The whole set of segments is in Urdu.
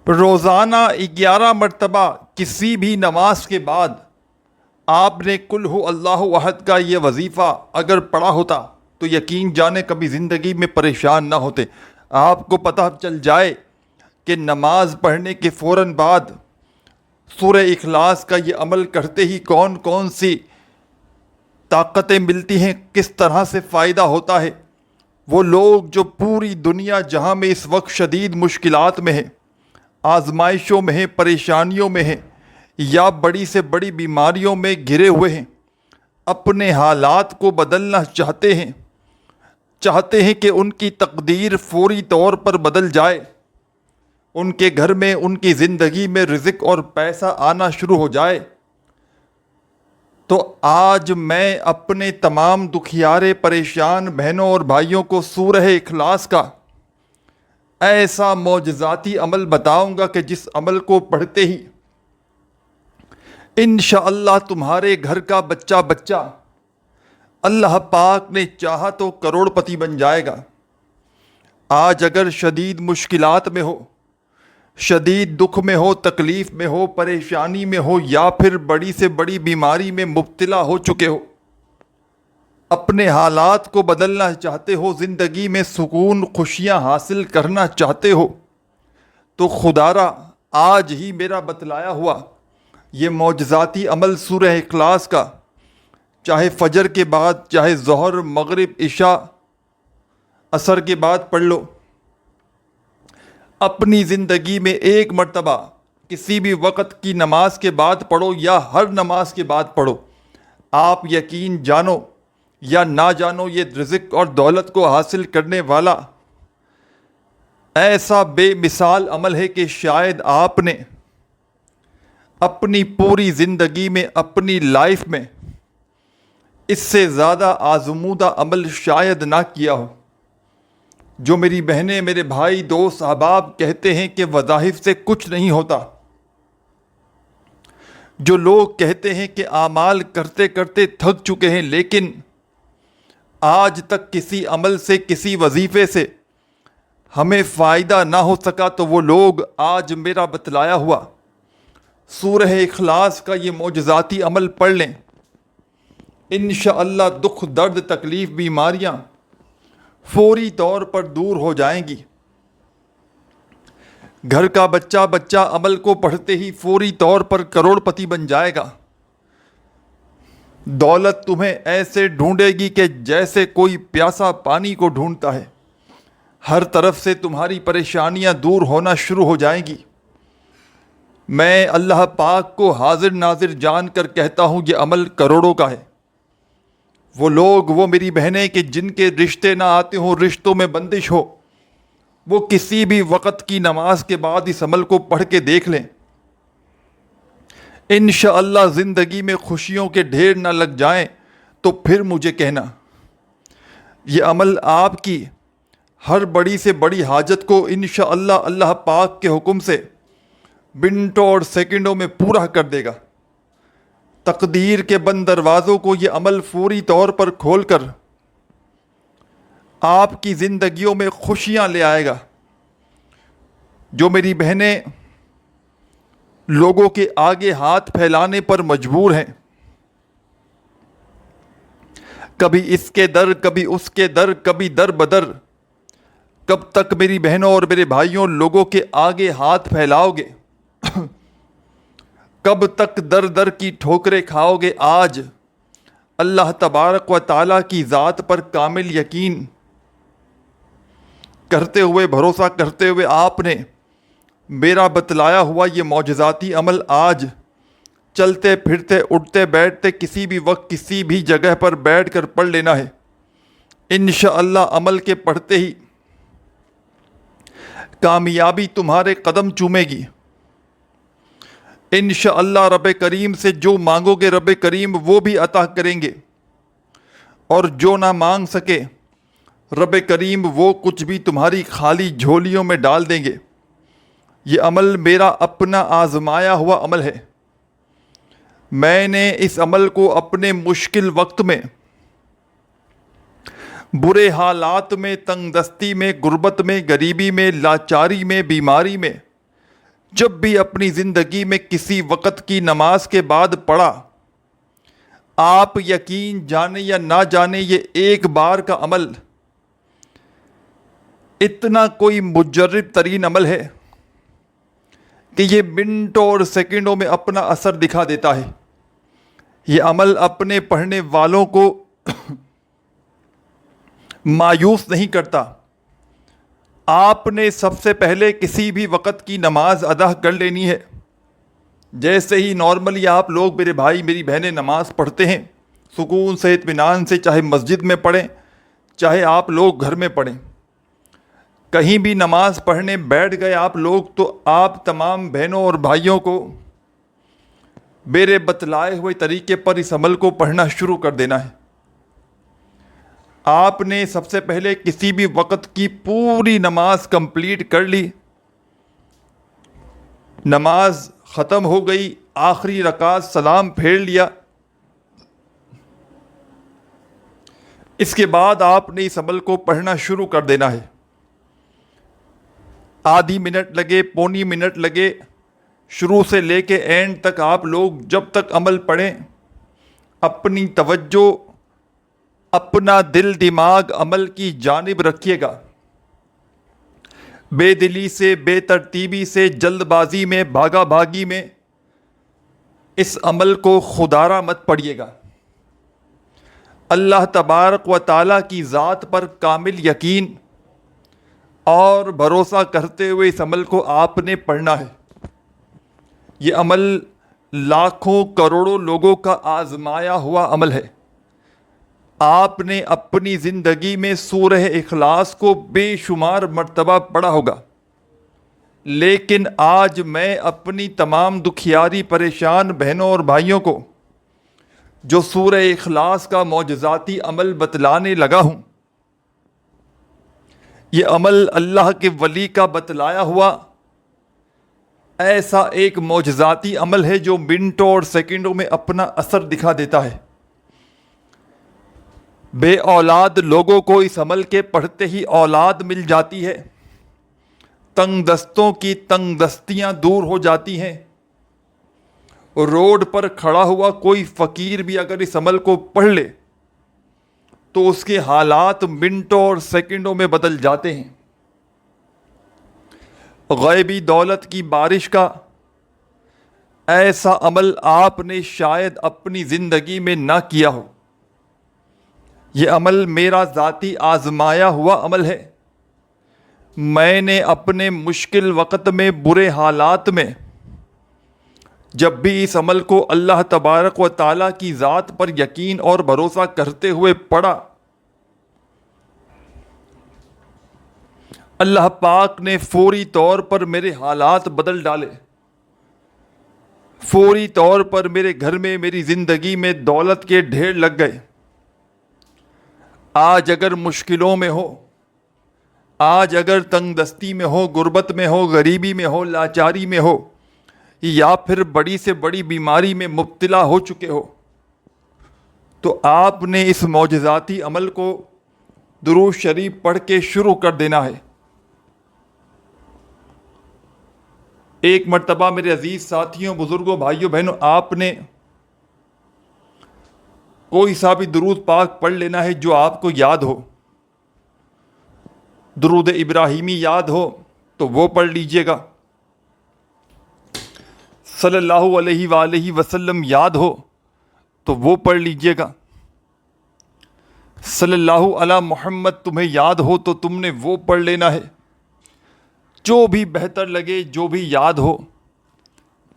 روزانہ 11 مرتبہ کسی بھی نماز کے بعد آپ نے قل ہو اللہ احد کا یہ وظیفہ اگر پڑھا ہوتا تو یقین جانے کبھی زندگی میں پریشان نہ ہوتے۔ آپ کو پتہ چل جائے کہ نماز پڑھنے کے فوراً بعد سورہ اخلاص کا یہ عمل کرتے ہی کون کون سی طاقتیں ملتی ہیں، کس طرح سے فائدہ ہوتا ہے۔ وہ لوگ جو پوری دنیا جہاں میں اس وقت شدید مشکلات میں ہیں، آزمائشوں میں ہیں، پریشانیوں میں ہیں، یا بڑی سے بڑی بیماریوں میں گھرے ہوئے ہیں، اپنے حالات کو بدلنا چاہتے ہیں کہ ان کی تقدیر فوری طور پر بدل جائے، ان کے گھر میں، ان کی زندگی میں رزق اور پیسہ آنا شروع ہو جائے، تو آج میں اپنے تمام دکھیارے پریشان بہنوں اور بھائیوں کو سورہ اخلاص کا ایسا معجزاتی عمل بتاؤں گا کہ جس عمل کو پڑھتے ہی انشاءاللہ تمہارے گھر کا بچہ اللہ پاک نے چاہا تو کروڑ پتی بن جائے گا۔ آج اگر شدید مشکلات میں ہو، شدید دکھ میں ہو، تکلیف میں ہو، پریشانی میں ہو، یا پھر بڑی سے بڑی بیماری میں مبتلا ہو چکے ہو، اپنے حالات کو بدلنا چاہتے ہو، زندگی میں سکون خوشیاں حاصل کرنا چاہتے ہو، تو خدارا آج ہی میرا بتلایا ہوا یہ معجزاتی عمل سورہ اخلاص کا چاہے فجر کے بعد، چاہے ظہر، مغرب، عشاء، عصر کے بعد پڑھ لو، اپنی زندگی میں ایک مرتبہ کسی بھی وقت کی نماز کے بعد پڑھو یا ہر نماز کے بعد پڑھو، آپ یقین جانو یا نہ جانو یہ رزق اور دولت کو حاصل کرنے والا ایسا بے مثال عمل ہے کہ شاید آپ نے اپنی پوری زندگی میں، اپنی لائف میں اس سے زیادہ آزمودہ عمل شاید نہ کیا ہو۔ جو میری بہنیں، میرے بھائی، دوست، احباب کہتے ہیں کہ وظائف سے کچھ نہیں ہوتا، جو لوگ کہتے ہیں کہ اعمال کرتے کرتے تھک چکے ہیں لیکن آج تک کسی عمل سے، کسی وظیفے سے ہمیں فائدہ نہ ہو سکا، تو وہ لوگ آج میرا بتلایا ہوا سورہ اخلاص کا یہ معجزاتی عمل پڑھ لیں، انشاءاللہ دکھ، درد، تکلیف، بیماریاں فوری طور پر دور ہو جائیں گی۔ گھر کا بچہ عمل کو پڑھتے ہی فوری طور پر کروڑ پتی بن جائے گا۔ دولت تمہیں ایسے ڈھونڈے گی کہ جیسے کوئی پیاسا پانی کو ڈھونڈتا ہے، ہر طرف سے تمہاری پریشانیاں دور ہونا شروع ہو جائیں گی۔ میں اللہ پاک کو حاضر ناظر جان کر کہتا ہوں یہ عمل کروڑوں کا ہے۔ وہ لوگ، وہ میری بہنیں کہ جن کے رشتے نہ آتے ہوں، رشتوں میں بندش ہو، وہ کسی بھی وقت کی نماز کے بعد اس عمل کو پڑھ کے دیکھ لیں، انشاءاللہ زندگی میں خوشیوں کے ڈھیر نہ لگ جائیں تو پھر مجھے کہنا۔ یہ عمل آپ کی ہر بڑی سے بڑی حاجت کو انشاءاللہ اللہ پاک کے حکم سے منٹوں اور سیکنڈوں میں پورا کر دے گا۔ تقدیر کے بند دروازوں کو یہ عمل فوری طور پر کھول کر آپ کی زندگیوں میں خوشیاں لے آئے گا۔ جو میری بہنیں لوگوں کے آگے ہاتھ پھیلانے پر مجبور ہیں، کبھی اس کے در، کبھی اس کے در، کبھی در بدر، کب تک میری بہنوں اور میرے بھائیوں لوگوں کے آگے ہاتھ پھیلاؤ گے؟ کب تک در در کی ٹھوکریں کھاؤ گے؟ آج اللہ تبارک و تعالیٰ کی ذات پر کامل یقین کرتے ہوئے، بھروسہ کرتے ہوئے آپ نے میرا بتلایا ہوا یہ معجزاتی عمل آج چلتے پھرتے، اٹھتے بیٹھتے، کسی بھی وقت، کسی بھی جگہ پر بیٹھ کر پڑھ لینا ہے۔ انشاءاللہ عمل کے پڑھتے ہی کامیابی تمہارے قدم چومے گی۔ انشاءاللہ رب کریم سے جو مانگو گے رب کریم وہ بھی عطا کریں گے، اور جو نہ مانگ سکے رب کریم وہ کچھ بھی تمہاری خالی جھولیوں میں ڈال دیں گے۔ یہ عمل میرا اپنا آزمایا ہوا عمل ہے۔ میں نے اس عمل کو اپنے مشکل وقت میں، برے حالات میں، تنگ دستی میں، غربت میں، غریبی میں، لاچاری میں، بیماری میں، جب بھی اپنی زندگی میں کسی وقت کی نماز کے بعد پڑھا، آپ یقین جانے یا نہ جانے یہ ایک بار کا عمل اتنا کوئی مجرب ترین عمل ہے کہ یہ منٹوں اور سیکنڈوں میں اپنا اثر دکھا دیتا ہے۔ یہ عمل اپنے پڑھنے والوں کو مایوس نہیں کرتا۔ آپ نے سب سے پہلے کسی بھی وقت کی نماز ادا کر لینی ہے۔ جیسے ہی نارملی آپ لوگ، میرے بھائی میری بہنیں، نماز پڑھتے ہیں سکون سے، اطمینان سے، چاہے مسجد میں پڑھیں چاہے آپ لوگ گھر میں پڑھیں، کہیں بھی نماز پڑھنے بیٹھ گئے آپ لوگ، تو آپ تمام بہنوں اور بھائیوں کو میرے بتلائے ہوئے طریقے پر اس عمل کو پڑھنا شروع کر دینا ہے۔ آپ نے سب سے پہلے کسی بھی وقت کی پوری نماز کمپلیٹ کر لی، نماز ختم ہو گئی، آخری رکعت سلام پھیر لیا، اس کے بعد آپ نے اس عمل کو پڑھنا شروع کر دینا ہے۔ آدھی منٹ لگے، پونی منٹ لگے، شروع سے لے کے اینڈ تک آپ لوگ جب تک عمل پڑھیں اپنی توجہ، اپنا دل دماغ عمل کی جانب رکھیے گا۔ بے دلی سے، بے ترتیبی سے، جلد بازی میں، بھاگا بھاگی میں اس عمل کو خودارہ مت پڑھیے گا۔ اللہ تبارک و تعالیٰ کی ذات پر کامل یقین اور بھروسہ کرتے ہوئے اس عمل کو آپ نے پڑھنا ہے۔ یہ عمل لاکھوں کروڑوں لوگوں کا آزمایا ہوا عمل ہے۔ آپ نے اپنی زندگی میں سورہ اخلاص کو بے شمار مرتبہ پڑھا ہوگا، لیکن آج میں اپنی تمام دکھیاری پریشان بہنوں اور بھائیوں کو جو سورہ اخلاص کا معجزاتی عمل بتلانے لگا ہوں، یہ عمل اللہ کے ولی کا بتلایا ہوا ایسا ایک معجزاتی عمل ہے جو منٹوں اور سیکنڈوں میں اپنا اثر دکھا دیتا ہے۔ بے اولاد لوگوں کو اس عمل کے پڑھتے ہی اولاد مل جاتی ہے، تنگ دستوں کی تنگ دستیاں دور ہو جاتی ہیں۔ روڈ پر کھڑا ہوا کوئی فقیر بھی اگر اس عمل کو پڑھ لے تو اس کے حالات منٹوں اور سیکنڈوں میں بدل جاتے ہیں۔ غیبی دولت کی بارش کا ایسا عمل آپ نے شاید اپنی زندگی میں نہ کیا ہو۔ یہ عمل میرا ذاتی آزمایا ہوا عمل ہے۔ میں نے اپنے مشکل وقت میں، برے حالات میں، جب بھی اس عمل کو اللہ تبارک و تعالیٰ کی ذات پر یقین اور بھروسہ کرتے ہوئے پڑھا، اللہ پاک نے فوری طور پر میرے حالات بدل ڈالے۔ فوری طور پر میرے گھر میں، میری زندگی میں دولت کے ڈھیر لگ گئے۔ آج اگر مشکلوں میں ہو، آج اگر تنگ دستی میں ہو، غربت میں ہو، غریبی میں ہو، لاچاری میں ہو، یا پھر بڑی سے بڑی بیماری میں مبتلا ہو چکے ہو، تو آپ نے اس معجزاتی عمل کو درود شریف پڑھ کے شروع کر دینا ہے۔ ایک مرتبہ میرے عزیز ساتھیوں، بزرگوں، بھائیوں، بہنوں، آپ نے کوئی سا بھی درود پاک پڑھ لینا ہے جو آپ کو یاد ہو۔ درود ابراہیمی یاد ہو تو وہ پڑھ لیجئے گا، صلی اللہ علیہ وآلہ وسلم یاد ہو تو وہ پڑھ لیجئے گا، صلی اللہ علی محمد تمہیں یاد ہو تو تم نے وہ پڑھ لینا ہے۔ جو بھی بہتر لگے، جو بھی یاد ہو،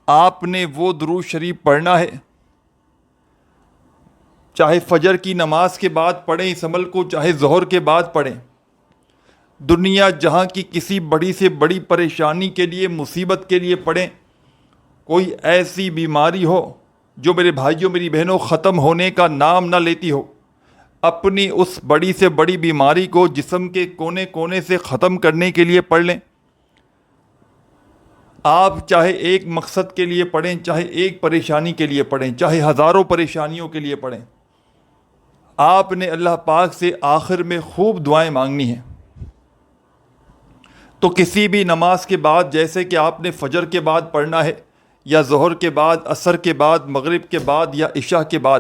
آپ نے وہ درود شریف پڑھنا ہے۔ چاہے فجر کی نماز کے بعد پڑھیں اس عمل کو، چاہے ظہر کے بعد پڑھیں۔ دنیا جہاں کی کسی بڑی سے بڑی پریشانی کے لیے، مصیبت کے لیے پڑھیں، کوئی ایسی بیماری ہو جو میرے بھائیوں، میری بہنوں، ختم ہونے کا نام نہ لیتی ہو، اپنی اس بڑی سے بڑی بیماری کو جسم کے کونے کونے سے ختم کرنے کے لیے پڑھ لیں۔ آپ چاہے ایک مقصد کے لیے پڑھیں، چاہے ایک پریشانی کے لیے پڑھیں، چاہے ہزاروں پریشانیوں کے لیے پڑھیں، آپ نے اللہ پاک سے آخر میں خوب دعائیں مانگنی ہیں۔ تو کسی بھی نماز کے بعد، جیسے کہ آپ نے فجر کے بعد پڑھنا ہے یا ظہر کے بعد، عصر کے بعد، مغرب کے بعد یا عشاء کے بعد،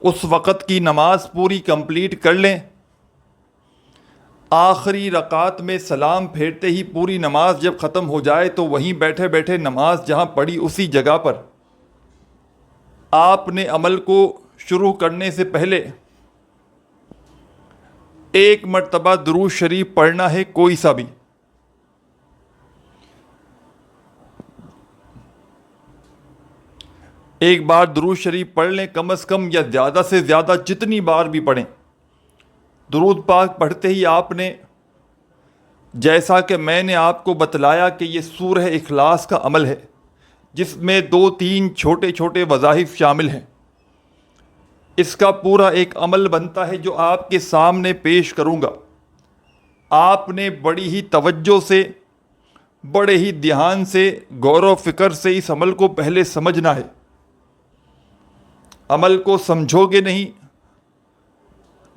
اس وقت کی نماز پوری کمپلیٹ کر لیں. آخری رکعت میں سلام پھیرتے ہی پوری نماز جب ختم ہو جائے تو وہیں بیٹھے بیٹھے نماز جہاں پڑھی اسی جگہ پر آپ نے عمل کو شروع کرنے سے پہلے ایک مرتبہ درود شریف پڑھنا ہے، کوئی سا بھی. ایک بار درود شریف پڑھ لیں کم از کم، یا زیادہ سے زیادہ جتنی بار بھی پڑھیں. درود پاک پڑھتے ہی آپ نے، جیسا کہ میں نے آپ کو بتلایا کہ یہ سورہ اخلاص کا عمل ہے جس میں 2-3 چھوٹے چھوٹے وظائف شامل ہیں، اس کا پورا ایک عمل بنتا ہے جو آپ کے سامنے پیش کروں گا. آپ نے بڑی ہی توجہ سے، بڑے ہی دھیان سے، غور و فکر سے اس عمل کو پہلے سمجھنا ہے. عمل کو سمجھو گے نہیں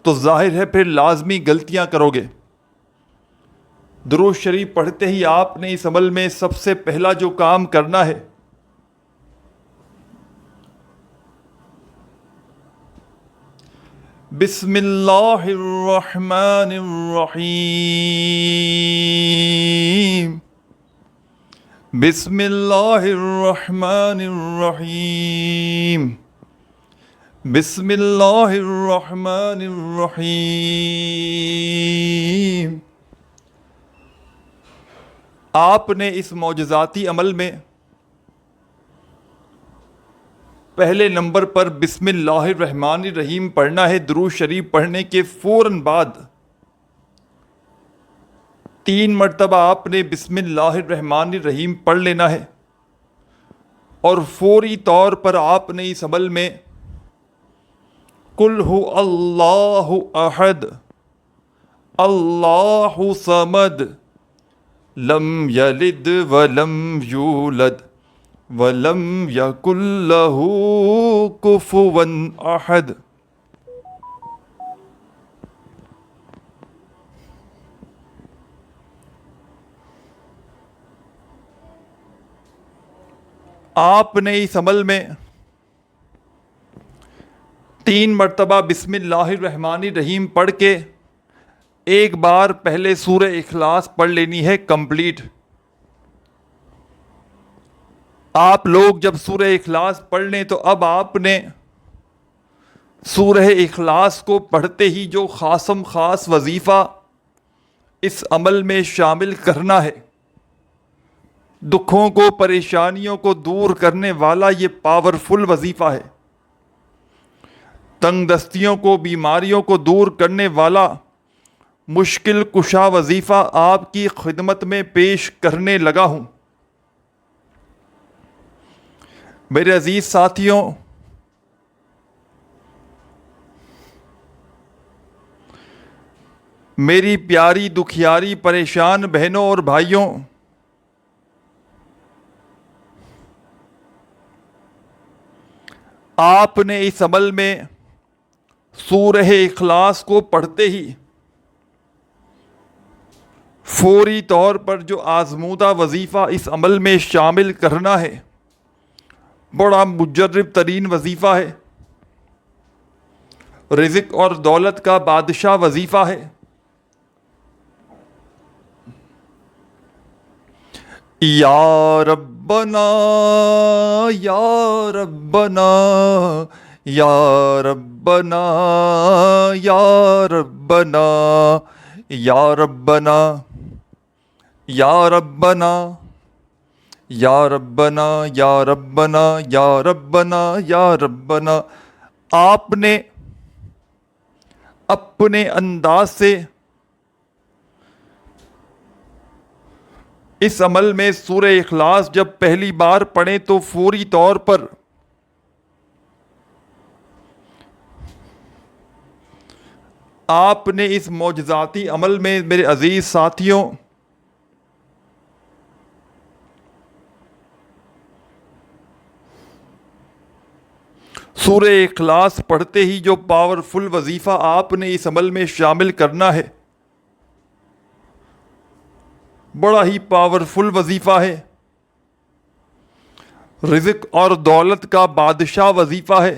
تو ظاہر ہے پھر لازمی غلطیاں کرو گے. درود شریف پڑھتے ہی آپ نے اس عمل میں سب سے پہلا جو کام کرنا ہے، بسم اللہ الرحمن الرحیم، بسم اللہ الرحمن الرحیم، بسم اللہ الرحمن الرحیم. آپ نے اس معجزاتی عمل میں پہلے نمبر پر بسم اللہ الرحمن الرحیم پڑھنا ہے. درود شریف پڑھنے کے فوراً بعد 3 مرتبہ آپ نے بسم اللہ الرحمن الرحیم پڑھ لینا ہے، اور فوری طور پر آپ نے اس عمل میں قل هو اللہ احد اللہ صمد لم یلد ولم یولد وَلَمْ يَكُنْ لَهُ كُفُوًا أَحَدٌ. آپ نے اس عمل میں 3 مرتبہ بسم اللہ الرحمن الرحیم پڑھ کے ایک بار پہلے سورہ اخلاص پڑھ لینی ہے کمپلیٹ. آپ لوگ جب سورہ اخلاص پڑھ لیں تو اب آپ نے سورہ اخلاص کو پڑھتے ہی جو خاصم خاص وظیفہ اس عمل میں شامل کرنا ہے، دکھوں کو، پریشانیوں کو دور کرنے والا یہ پاورفل وظیفہ ہے، تنگ دستیوں کو، بیماریوں کو دور کرنے والا مشکل کشا وظیفہ آپ کی خدمت میں پیش کرنے لگا ہوں. میرے عزیز ساتھیوں، میری پیاری دکھیاری پریشان بہنوں اور بھائیوں، آپ نے اس عمل میں سورہ اخلاص کو پڑھتے ہی فوری طور پر جو آزمودہ وظیفہ اس عمل میں شامل کرنا ہے، بڑا مجرب ترین وظیفہ ہے، رزق اور دولت کا بادشاہ وظیفہ ہے. یا ربنا یا ربنا یا ربنا یا ربنا یا ربنا یا ربنا یا ربنا یا ربنا یا ربنا یا ربنا. آپ نے اپنے انداز سے اس عمل میں سورہ اخلاص جب پہلی بار پڑھیں تو فوری طور پر آپ نے اس معجزاتی عمل میں میرے عزیز ساتھیوں سورہ اخلاص پڑھتے ہی جو پاورفل وظیفہ آپ نے اس عمل میں شامل کرنا ہے بڑا ہی پاورفل وظیفہ ہے، رزق اور دولت کا بادشاہ وظیفہ ہے،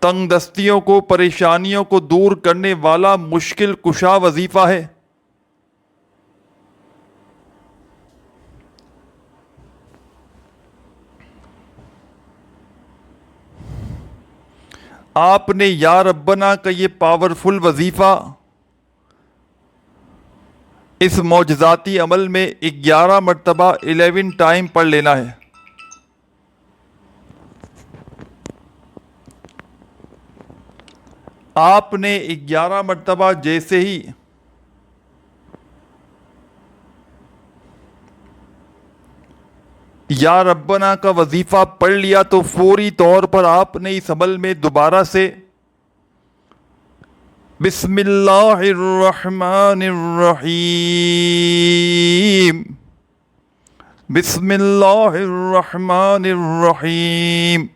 تنگ دستیوں کو، پریشانیوں کو دور کرنے والا مشکل کشا وظیفہ ہے۔ آپ نے یا ربنا کا یہ پاورفل وظیفہ اس معجزاتی عمل میں 11 مرتبہ 11 ٹائم پڑھ لینا ہے۔ آپ نے 11 مرتبہ جیسے ہی یا ربنا کا وظیفہ پڑھ لیا تو فوری طور پر آپ نے اس عمل میں دوبارہ سے بسم اللہ الرحمن الرحیم، بسم اللہ الرحمن الرحیم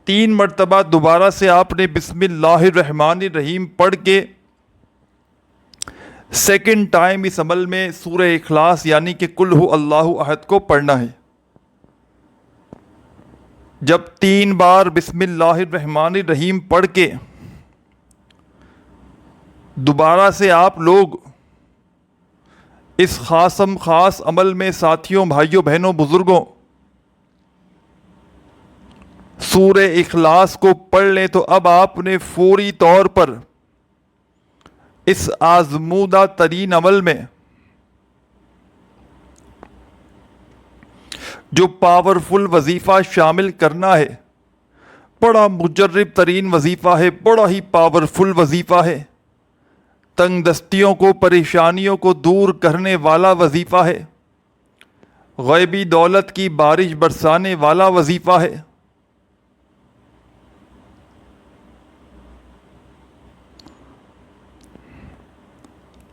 3 مرتبہ دوبارہ سے آپ نے بسم اللہ الرحمن الرحیم پڑھ کے سیکنڈ ٹائم اس عمل میں سورہ اخلاص یعنی کہ قل ہو اللہ احد کو پڑھنا ہے۔ جب 3 بار بسم اللہ الرحمن الرحیم پڑھ کے دوبارہ سے آپ لوگ اس خاص عمل میں ساتھیوں، بھائیوں، بہنوں، بزرگوں سورہ اخلاص کو پڑھ لیں تو اب آپ نے فوری طور پر اس آزمودہ ترین عمل میں جو پاورفل وظیفہ شامل کرنا ہے، بڑا مجرب ترین وظیفہ ہے، بڑا ہی پاورفل وظیفہ ہے، تنگ دستیوں کو، پریشانیوں کو دور کرنے والا وظیفہ ہے، غیبی دولت کی بارش برسانے والا وظیفہ ہے۔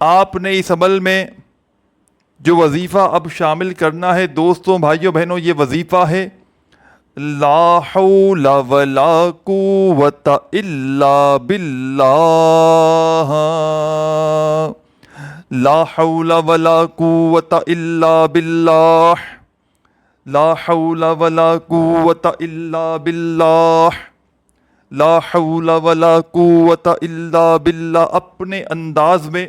آپ نے اس عمل میں جو وظیفہ اب شامل کرنا ہے دوستوں، بھائیوں، بہنوں، یہ وظیفہ ہے لا حول ولا قوت الا باللہ، لا حول ولا قوت الا باللہ، لا حول ولا قوت الا باللہ، لا حول ولا قوت الا باللہ۔ اپنے انداز میں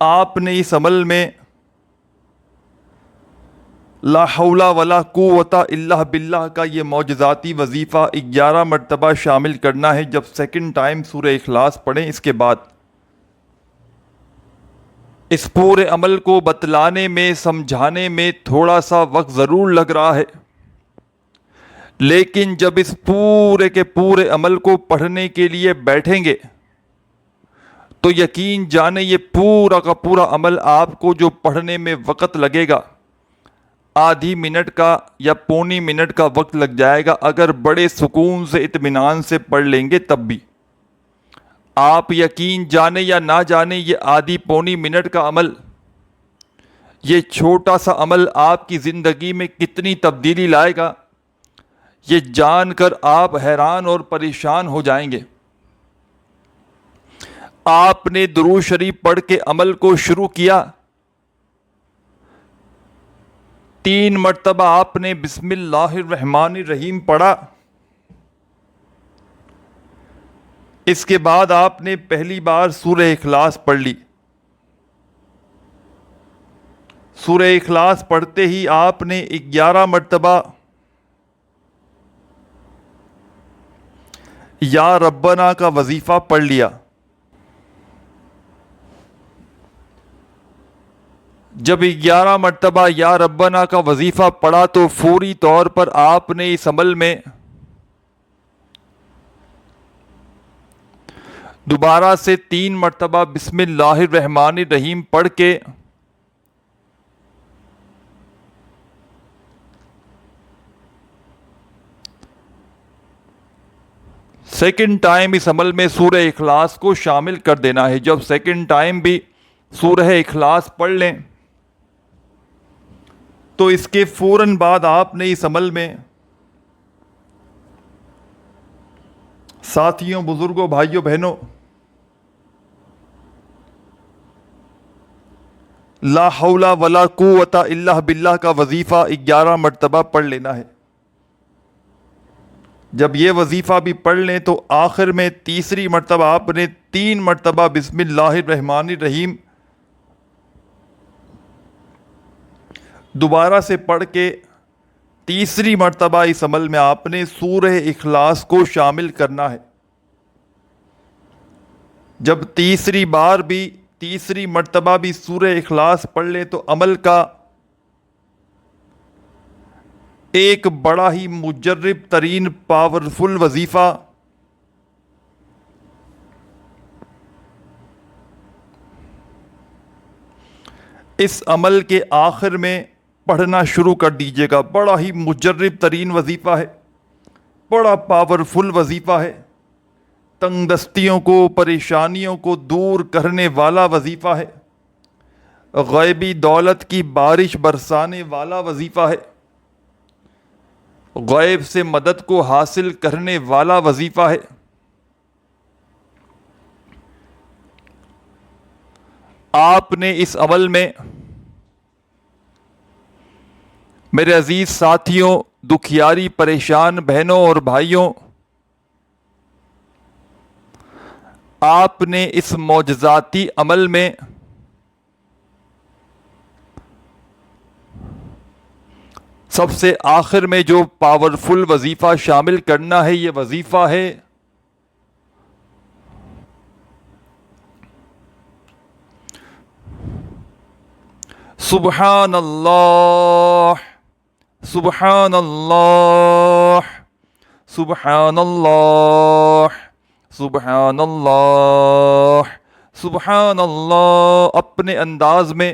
آپ نے اس عمل میں لا حول ولا قوت الا باللہ کا یہ معجزاتی وظیفہ 11 مرتبہ شامل کرنا ہے۔ جب سیکنڈ ٹائم سورہ اخلاص پڑھیں اس کے بعد اس پورے عمل کو بتلانے میں، سمجھانے میں تھوڑا سا وقت ضرور لگ رہا ہے، لیکن جب اس پورے کے پورے عمل کو پڑھنے کے لیے بیٹھیں گے تو یقین جانے یہ پورا کا پورا عمل آپ کو جو پڑھنے میں وقت لگے گا، آدھی منٹ کا یا پونی منٹ کا وقت لگ جائے گا، اگر بڑے سکون سے، اطمینان سے پڑھ لیں گے تب بھی۔ آپ یقین جانے یا نہ جانے یہ آدھی پونی منٹ کا عمل، یہ چھوٹا سا عمل آپ کی زندگی میں کتنی تبدیلی لائے گا، یہ جان کر آپ حیران اور پریشان ہو جائیں گے۔ آپ نے درود شریف پڑھ کے عمل کو شروع کیا، 3 مرتبہ آپ نے بسم اللہ الرحمن الرحیم پڑھا، اس کے بعد آپ نے پہلی بار سورہ اخلاص پڑھ لی۔ سورہ اخلاص پڑھتے ہی آپ نے 11 مرتبہ یا ربنا کا وظیفہ پڑھ لیا۔ جب 11 مرتبہ یا ربنا کا وظیفہ پڑھا تو فوری طور پر آپ نے اس عمل میں دوبارہ سے 3 مرتبہ بسم اللہ الرحمن الرحیم پڑھ کے سیکنڈ ٹائم اس عمل میں سورہ اخلاص کو شامل کر دینا ہے۔ جب سیکنڈ ٹائم بھی سورہ اخلاص پڑھ لیں تو اس کے فوراً بعد آپ نے اس عمل میں ساتھیوں، بزرگوں، بھائیوں، بہنوں لا حول ولا قوت الا باللہ کا وظیفہ 11 مرتبہ پڑھ لینا ہے۔ جب یہ وظیفہ بھی پڑھ لیں تو آخر میں تیسری مرتبہ آپ نے 3 مرتبہ بسم اللہ الرحمن الرحیم دوبارہ سے پڑھ کے تیسری مرتبہ اس عمل میں آپ نے سورہ اخلاص کو شامل کرنا ہے۔ جب تیسری مرتبہ بھی سورہ اخلاص پڑھ لیں تو عمل کا ایک بڑا ہی مجرب ترین پاورفل وظیفہ اس عمل کے آخر میں پڑھنا شروع کر دیجیے گا۔ بڑا ہی مجرب ترین وظیفہ ہے، بڑا پاورفل وظیفہ ہے، تنگ دستیوں کو، پریشانیوں کو دور کرنے والا وظیفہ ہے، غیبی دولت کی بارش برسانے والا وظیفہ ہے، غیب سے مدد کو حاصل کرنے والا وظیفہ ہے۔ آپ نے اس عمل میں میرے عزیز ساتھیوں، دکھیاری پریشان بہنوں اور بھائیوں، آپ نے اس معجزاتی عمل میں سب سے آخر میں جو پاورفل وظیفہ شامل کرنا ہے، یہ وظیفہ ہے سبحان اللہ، سبحان اللہ، سبحان اللہ، سبحان اللہ، سبحان اللہ۔ اپنے انداز میں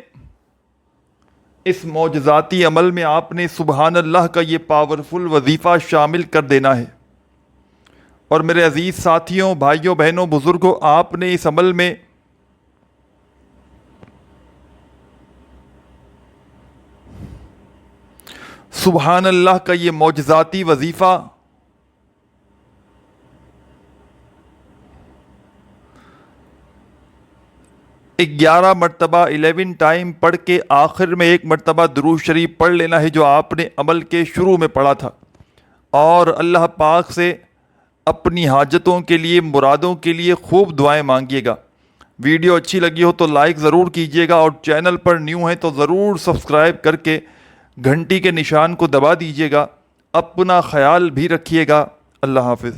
اس معجزاتی عمل میں آپ نے سبحان اللہ کا یہ پاورفل وظیفہ شامل کر دینا ہے۔ اور میرے عزیز ساتھیوں، بھائیوں، بہنوں، بزرگوں، آپ نے اس عمل میں سبحان اللہ کا یہ معجزاتی وظیفہ گیارہ مرتبہ 11 ٹائم پڑھ کے آخر میں 1 مرتبہ درود شریف پڑھ لینا ہے جو آپ نے عمل کے شروع میں پڑھا تھا، اور اللہ پاک سے اپنی حاجتوں کے لیے، مرادوں کے لیے خوب دعائیں مانگیے گا۔ ویڈیو اچھی لگی ہو تو لائک ضرور کیجیے گا، اور چینل پر نیو ہیں تو ضرور سبسکرائب کر کے گھنٹی کے نشان کو دبا دیجیے گا۔ اپنا خیال بھی رکھیے گا۔ اللہ حافظ۔